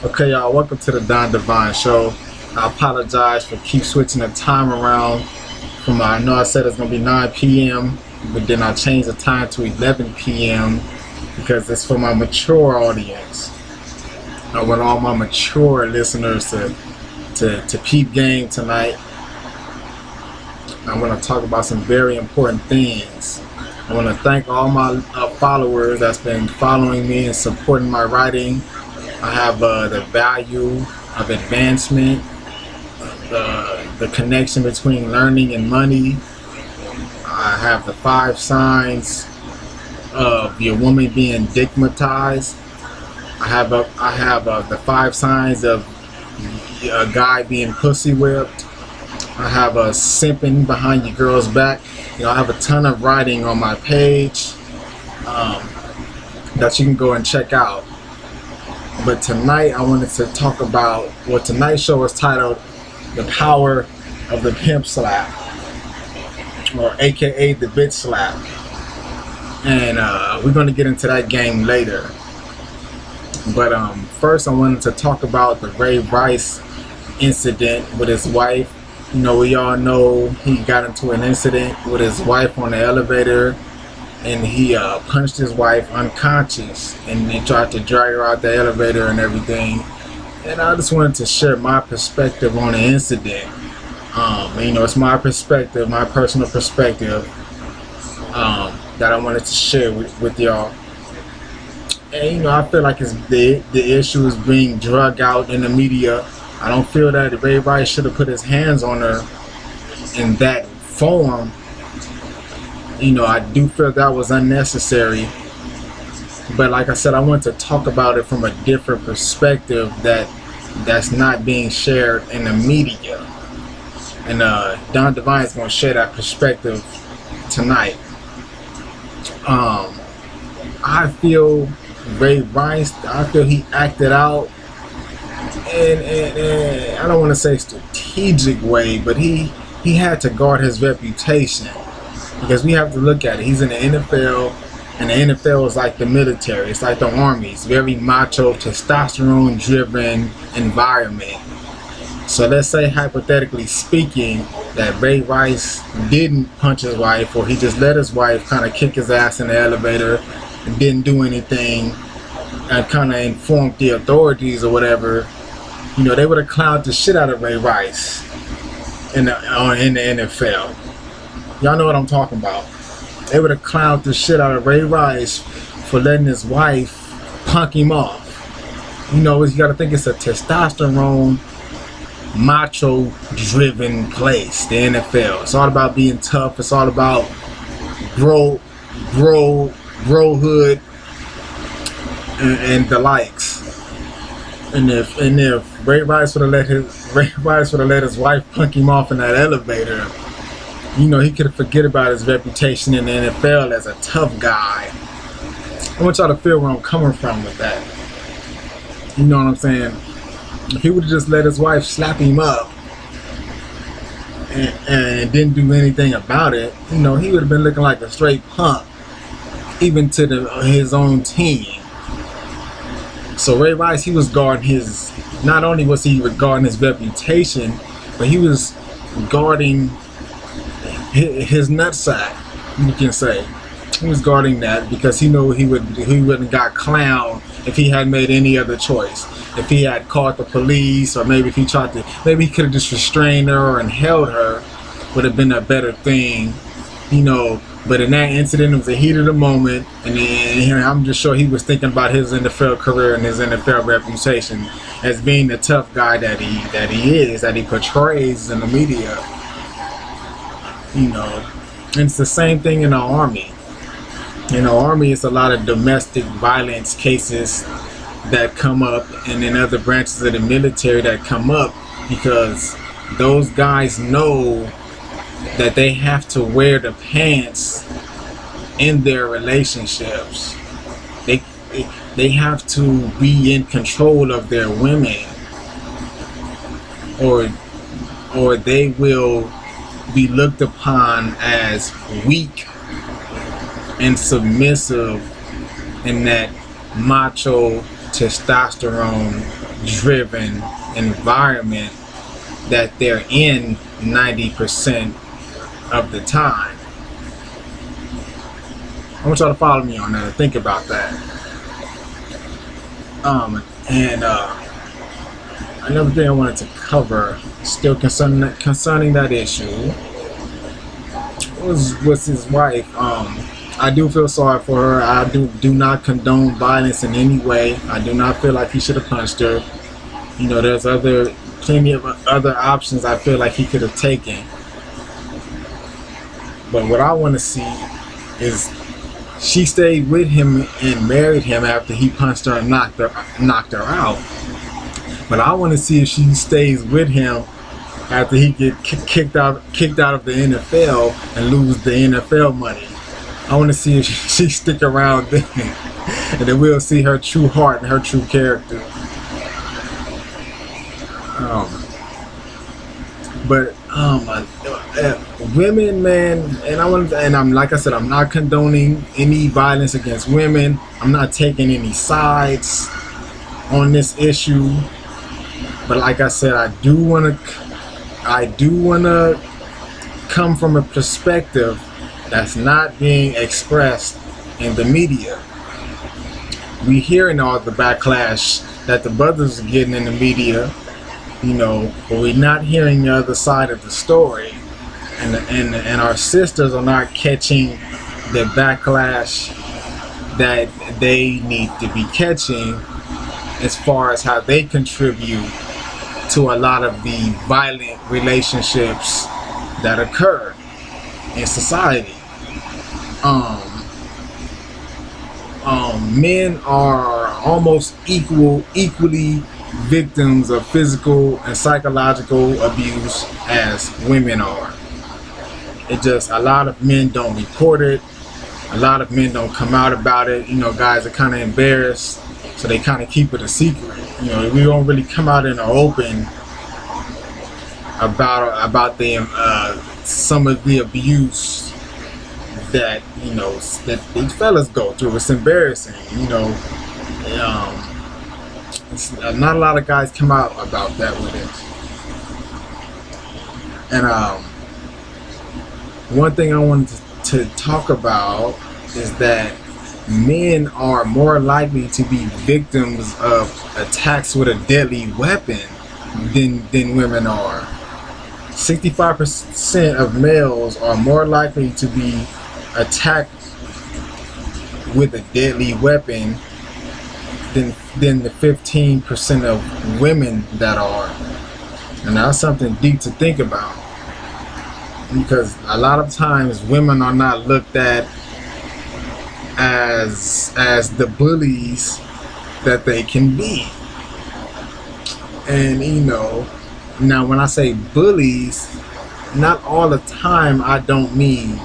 Okay, y'all, welcome to the Don Divine Show. I apologize for keep switching the time around. I know I said it's going to be 9 p.m., but then I changed the time to 11 p.m. because it's for my mature audience. I want all my mature listeners to peep game tonight. I want to talk about some very important things. I want to thank all my followers that's been following me and supporting my writing. I have the value of advancement, the connection between learning and money. I have the 5 signs of your woman being digmatized. I have the 5 signs of a guy being pussy whipped. I have a simping behind your girl's back. I have a ton of writing on my page that you can go and check out. But tonight I wanted to talk about what tonight's show is titled The Power of the Pimp Slap, or aka the bitch slap. And we're going to get into that game later. But first I wanted to talk about the Ray Rice incident with his wife. We all know he got into an incident with his wife on the elevator, and he punched his wife unconscious, and he tried to drag her out the elevator and everything. And I just wanted to share my perspective on the incident. It's my perspective, my personal perspective, that I wanted to share with y'all. And I feel like the issue is being drug out in the media. I don't feel that Ray Rice should have put his hands on her in that form. I do feel that was unnecessary. But like I said, I want to talk about it from a different perspective that's not being shared in the media. And Don Divine is going to share that perspective tonight. I feel Ray Rice, he acted out and I don't want to say strategic way, but he had to guard his reputation, because we have to look at it. He's in the NFL, and the NFL is like the military. It's like the Army. It's very macho, testosterone driven environment. So let's say, hypothetically speaking, that Ray Rice didn't punch his wife, or he just let his wife kind of kick his ass in the elevator and didn't do anything and kind of informed the authorities or whatever. They would have clowned the shit out of Ray Rice in the NFL. Y'all know what I'm talking about. They would have clowned the shit out of Ray Rice for letting his wife punk him off. You got to think it's a testosterone, macho-driven place, the NFL. It's all about being tough. It's all about brohood and the likes. And if Ray Rice would have let his wife punk him off in that elevator, he could forget about his reputation in the NFL as a tough guy. I want y'all to feel where I'm coming from with that. You know what I'm saying? If he would have just let his wife slap him up and didn't do anything about it, he would have been looking like a straight punk, even to his own team. So Ray Rice, he was guarding not only was he guarding his reputation, but he was guarding his nutsack, you can say. He was guarding that because he knew he wouldn't got clowned if he had made any other choice. If he had called the police, or maybe he could have just restrained her and held her, would have been a better thing, But in that incident, it was the heat of the moment, and I'm just sure he was thinking about his NFL career and his NFL reputation as being the tough guy that he portrays in the media. And it's the same thing in the Army. Army is a lot of domestic violence cases that come up, and in other branches of the military that come up, because those guys know that they have to wear the pants in their relationships. They have to be in control of their women, or they will be looked upon as weak and submissive in that macho testosterone driven environment that they're in 90% of the time. I want y'all to follow me on that and think about that. Another thing I wanted to cover, still concerning that issue, was his wife. I do feel sorry for her. I do not condone violence in any way. I do not feel like he should have punched her. You know, there's plenty of other options I feel like he could have taken. But what I want to see is she stayed with him and married him after he punched her and knocked her out. But I want to see if she stays with him after he get kicked out of the NFL and lose the NFL money. I want to see if she stick around then, and then we'll see her true heart and her true character. Women, man, and I'm like I said, I'm not condoning any violence against women. I'm not taking any sides on this issue. But like I said, I do want to come from a perspective that's not being expressed in the media. We hearing all the backlash that the brothers are getting in the media, you know, but we're not hearing the other side of the story, and our sisters are not catching the backlash that they need to be catching as far as how they contribute to a lot of the violent relationships that occur in society. Men are almost equally victims of physical and psychological abuse as women are. It just, a lot of men don't report it. A lot of men don't come out about it. You know, guys are kind of embarrassed, so they kind of keep it a secret. You know, we don't really come out in the open about the some of the abuse that, you know, that these fellas go through. It's embarrassing, you know. Not a lot of guys come out about that with it. And one thing I wanted to talk about is that men are more likely to be victims of attacks with a deadly weapon than women are. 65% of males are more likely to be attacked with a deadly weapon than the 15% of women that are. And that's something deep to think about, because a lot of times women are not looked at as the bullies that they can be. And you know, now when I say bullies, not all the time I don't mean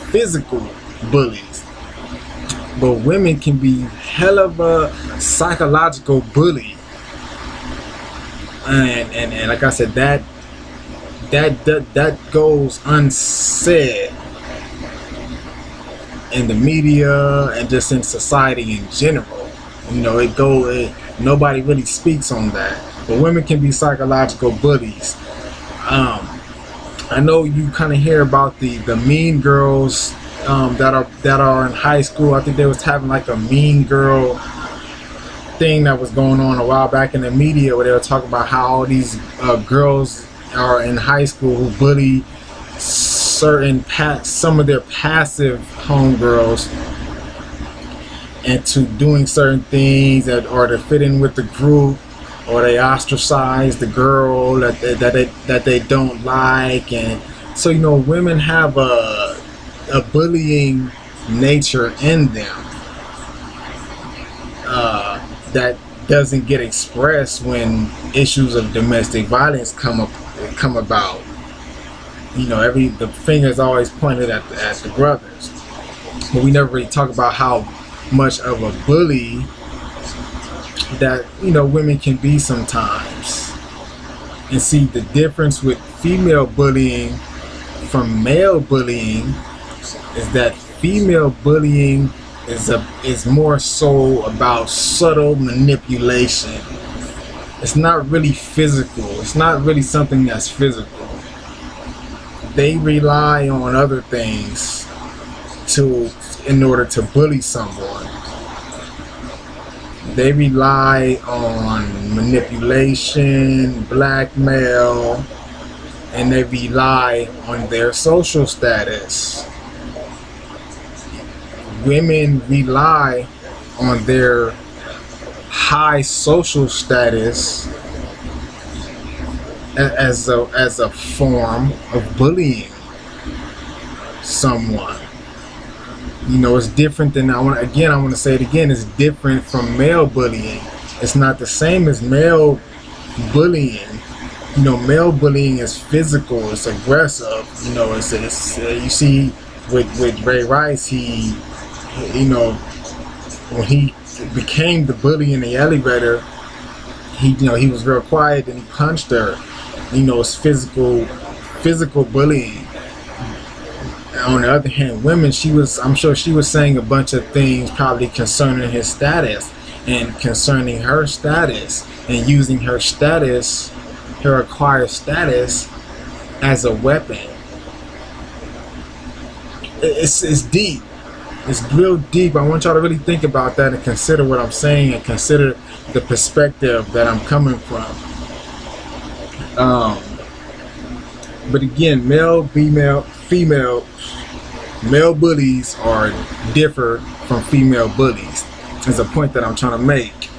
physical bullies, but women can be hell of a psychological bully. And like I said, that goes unsaid in the media and just in society in general. You know, nobody really speaks on that. But women can be psychological bullies. I know you kind of hear about the mean girls that are in high school. I think they was having like a mean girl thing that was going on a while back in the media, where they were talking about how all these girls are in high school who bully some of their passive homegirls into doing certain things or to fit in with the group, or they ostracize the girl that they don't like. And so, you know, women have a bullying nature in them that doesn't get expressed when issues of domestic violence come about. You know, the finger's always pointed at the brothers, but we never really talk about how much of a bully that, you know, women can be sometimes. And see, the difference with female bullying from male bullying is that female bullying is more so about subtle manipulation. It's not really physical. It's not really something that's physical. They rely on other things in order to bully someone. They rely on manipulation, blackmail, and they rely on their social status. Women rely on their high social status as a form of bullying someone. You know, it's different than, I want to say it again, it's different from male bullying. It's not the same as male bullying. You know, male bullying is physical, it's aggressive. You know, it's you see with Ray Rice, he, you know, when he became the bully in the elevator, he was real quiet and he punched her. You know, it's physical bullying. On the other hand, women, I'm sure she was saying a bunch of things probably concerning his status and concerning her status, and using her status, her acquired status, as a weapon. It's deep. It's real deep. I want y'all to really think about that and consider what I'm saying, and consider the perspective that I'm coming from. But again, male bullies differ from female bullies. Is a point that I'm trying to make.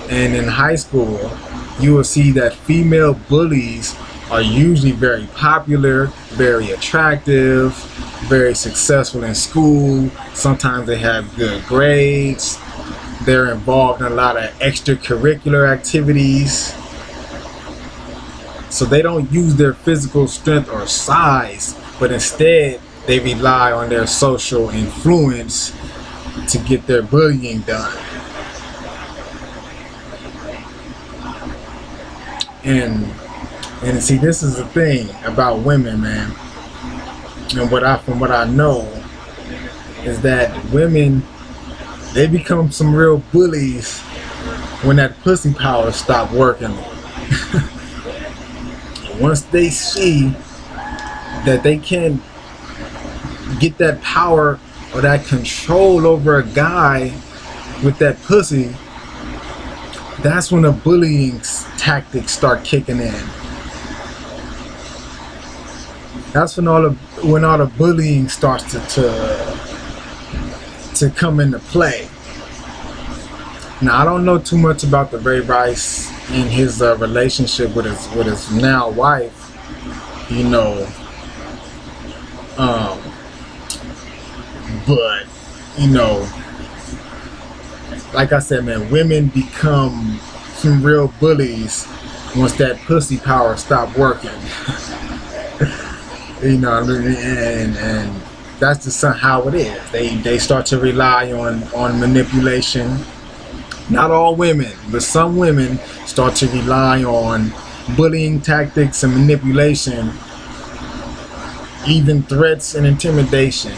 And in high school, you will see that female bullies are usually very popular, very attractive, very successful in school. Sometimes they have good grades. They're involved in a lot of extracurricular activities. So they don't use their physical strength or size, but instead they rely on their social influence to get their bullying done. And see, this is the thing about women, man. And from what I know is that women, they become some real bullies when that pussy power stop working. Once they see that they can get that power or that control over a guy with that pussy, that's when the bullying tactics start kicking in. That's when all the bullying starts to come into play. Now, I don't know too much about the Ray Rice and his relationship with his now wife, you know, but you know, like I said, man, women become some real bullies once that pussy power stop working. You know what I mean? And that's just how it is. They start to rely on manipulation. Not all women, but some women start to rely on bullying tactics and manipulation, even threats and intimidation.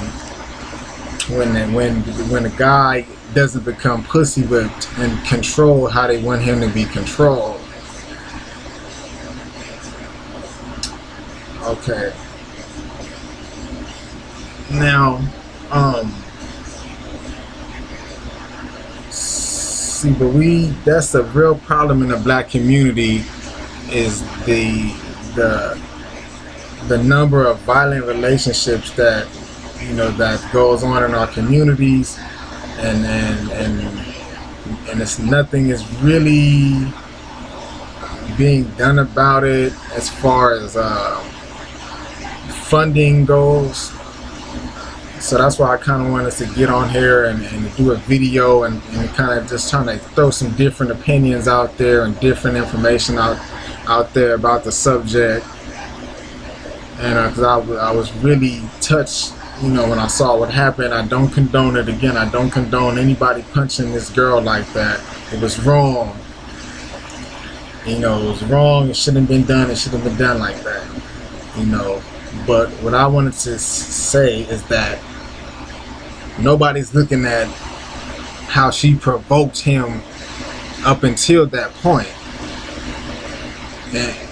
When a guy doesn't become pussy whipped and control how they want him to be controlled. Okay. Now, see, but that's a real problem in the black community, is the number of violent relationships that, you know, that goes on in our communities, and it's nothing is really being done about it as far as funding goes. So that's why I kind of wanted to get on here and do a video and kind of just trying to throw some different opinions out there and different information out there about the subject. And because I was really touched, you know, when I saw what happened. I don't condone it. Again, I don't condone anybody punching this girl like that. It was wrong. You know, it was wrong. It shouldn't have been done. It shouldn't have been done like that. You know, but what I wanted to say is that Nobody's looking at how she provoked him up until that point.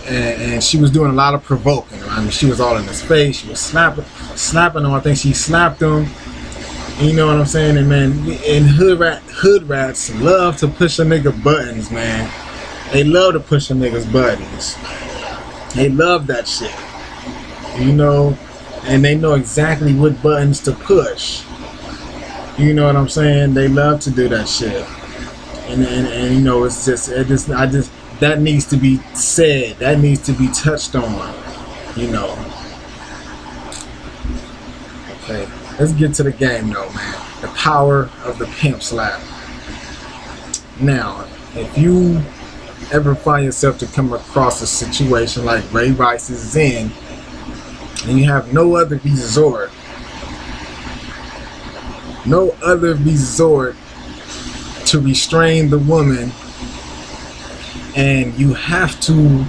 And she was doing a lot of provoking. I mean, she was all in his face. She was slapping him. I think she slapped him. You know what I'm saying? And man, and hood rats love to push a nigga buttons, man. They love to push a nigga's buttons. They love that shit. You know, and they know exactly what buttons to push. You know what I'm saying? They love to do that shit. And you know, it's just that needs to be said. That needs to be touched on. You know. Okay, let's get to the game though, man. The power of the pimp slap. Now, if you ever find yourself to come across a situation like Ray Rice is in, and you have no other resort to restrain the woman, and you have to,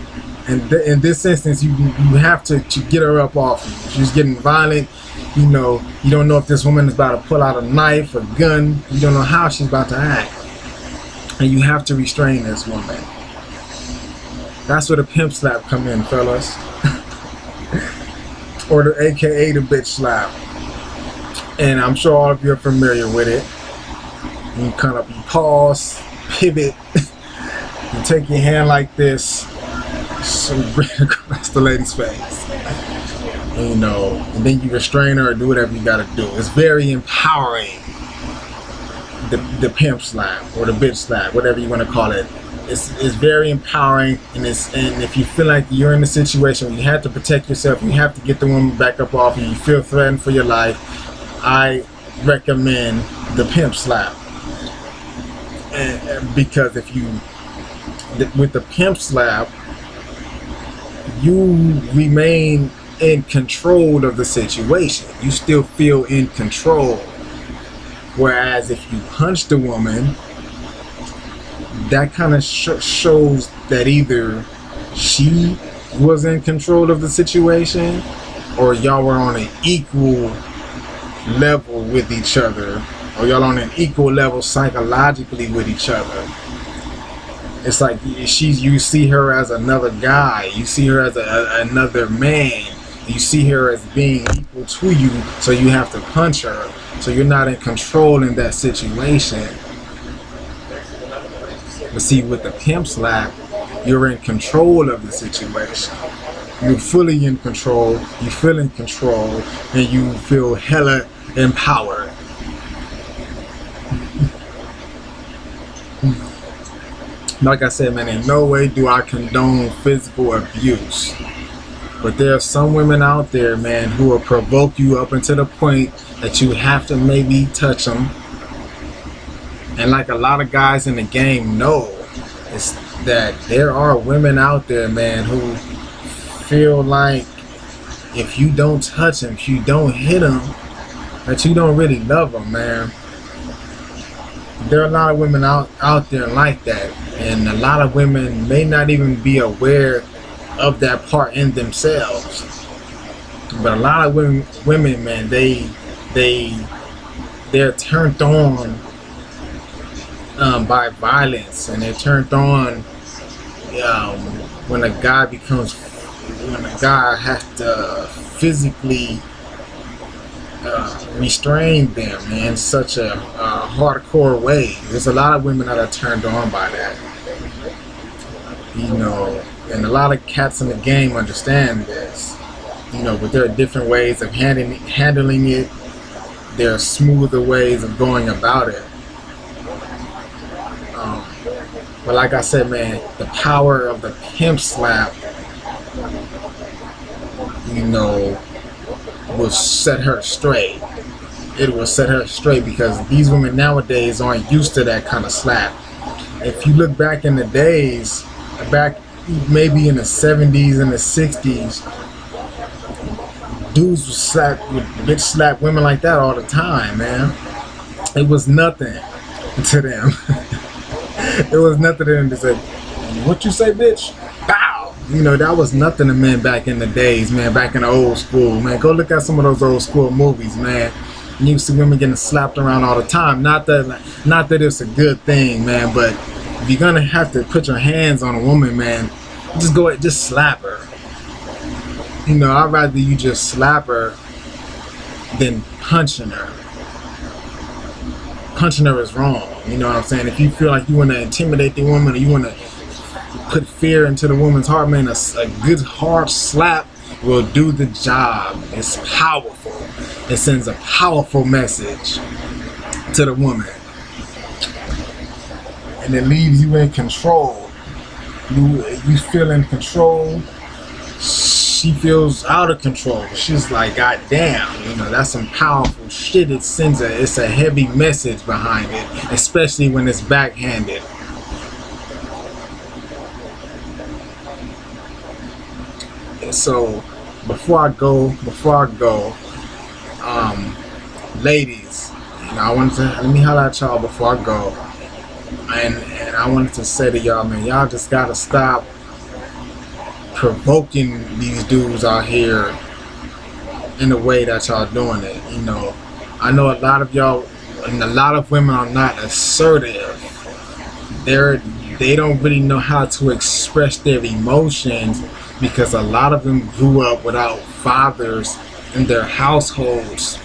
in this instance, you have to get her up off you. She's getting violent. You know, you don't know if this woman is about to pull out a knife or gun. You don't know how she's about to act, and you have to restrain this woman. That's where the pimp slap come in, fellas. Or the AKA the bitch slap. And I'm sure all of you are familiar with it. You kind of pause, pivot, you take your hand like this, so bring it across the lady's face. And, you know, and then you restrain her or do whatever you gotta do. It's very empowering. The pimp slap or the bitch slap, whatever you want to call it. It's very empowering, and if you feel like you're in a situation where you have to protect yourself, you have to get the woman back up off you, you feel threatened for your life, I recommend the pimp slap. And because with the pimp slap, you remain in control of the situation. You still feel in control. Whereas if you punch the woman, that kind of shows that either she was in control of the situation or y'all were on an equal level with each other, or y'all on an equal level psychologically with each other. It's like you see her as another guy, you see her as another man, you see her as being equal to you, so you have to punch her. So you're not in control in that situation. But see, with the pimp slap, you're in control of the situation. You're fully in control, you feel in control, and you feel hella empowered. Like I said, man, in no way do I condone physical abuse. But there are some women out there, man, who will provoke you up until the point that you have to maybe touch them. And like a lot of guys in the game know, it's that there are women out there, man, who feel like if you don't touch them, if you don't hit them, that you don't really love them, man. There are a lot of women out there like that, and a lot of women may not even be aware of that part in themselves. But a lot of women, man, they're turned on by violence, and they're turned on when a guy has to physically restrain them in such a hardcore way. There's a lot of women that are turned on by that, you know, and a lot of cats in the game understand this, you know, but there are different ways of handling it. There are smoother ways of going about it. But like I said, man, the power of the pimp slap, you know, will set her straight. It will set her straight, because these women nowadays aren't used to that kind of slap. If you look back in the days, back maybe in the 70s and the 60s, dudes would bitch slap women like that all the time, man. It was nothing to them. It was nothing to them to say, "What you say, bitch?" Bow. You know, that was nothing to men back in the days, man, back in the old school, man. Go look at some of those old school movies, man. You see women getting slapped around all the time. Not that it's a good thing, man, but if you're gonna have to put your hands on a woman, man, just go ahead, just slap her. You know, I'd rather you just slap her than punching her. Punching her is wrong. You know what I'm saying? If you feel like you want to intimidate the woman, or you want to put fear into the woman's heart, man, a good hard slap will do the job. It's powerful. It sends a powerful message to the woman, and it leaves you in control. You feel in control. She feels out of control. She's like, God damn, you know, that's some powerful shit. It sends it's a heavy message behind it, especially when it's backhanded. And so before I go, ladies, you know, let me holler at y'all before I go, and I wanted to say to y'all, man, y'all just gotta stop provoking these dudes out here in the way that y'all doing it. You know, I know a lot of y'all and a lot of women are not assertive. They don't really know how to express their emotions because a lot of them grew up without fathers in their households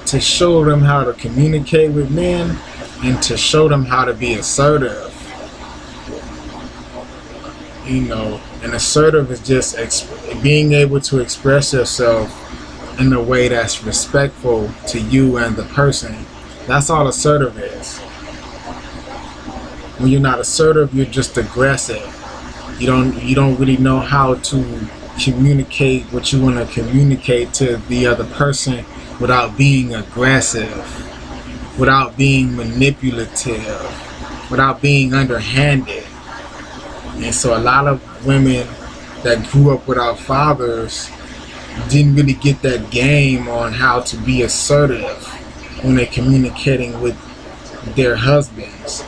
to show them how to communicate with men and to show them how to be assertive. You know, and assertive is just being able to express yourself in a way that's respectful to you and the person. That's all assertive is. When you're not assertive, you're just aggressive. You don't really know how to communicate what you want to communicate to the other person without being aggressive, without being manipulative, without being underhanded. And so a lot of women that grew up without fathers didn't really get that game on how to be assertive when they're communicating with their husbands.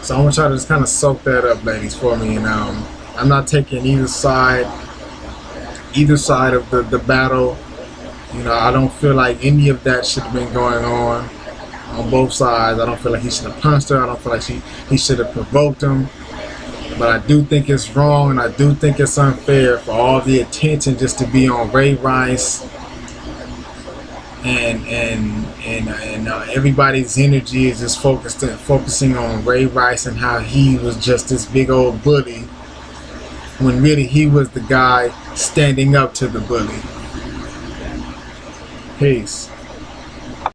So I want y'all to just kind of soak that up, ladies, for me. And I'm not taking either side of the battle. You know, I don't feel like any of that should have been going on both sides. I don't feel like he should have punched her. I don't feel like he should have provoked him. But I do think it's wrong, and I do think it's unfair for all the attention just to be on Ray Rice, and everybody's energy is just focusing on Ray Rice and how he was just this big old bully, when really he was the guy standing up to the bully. Peace.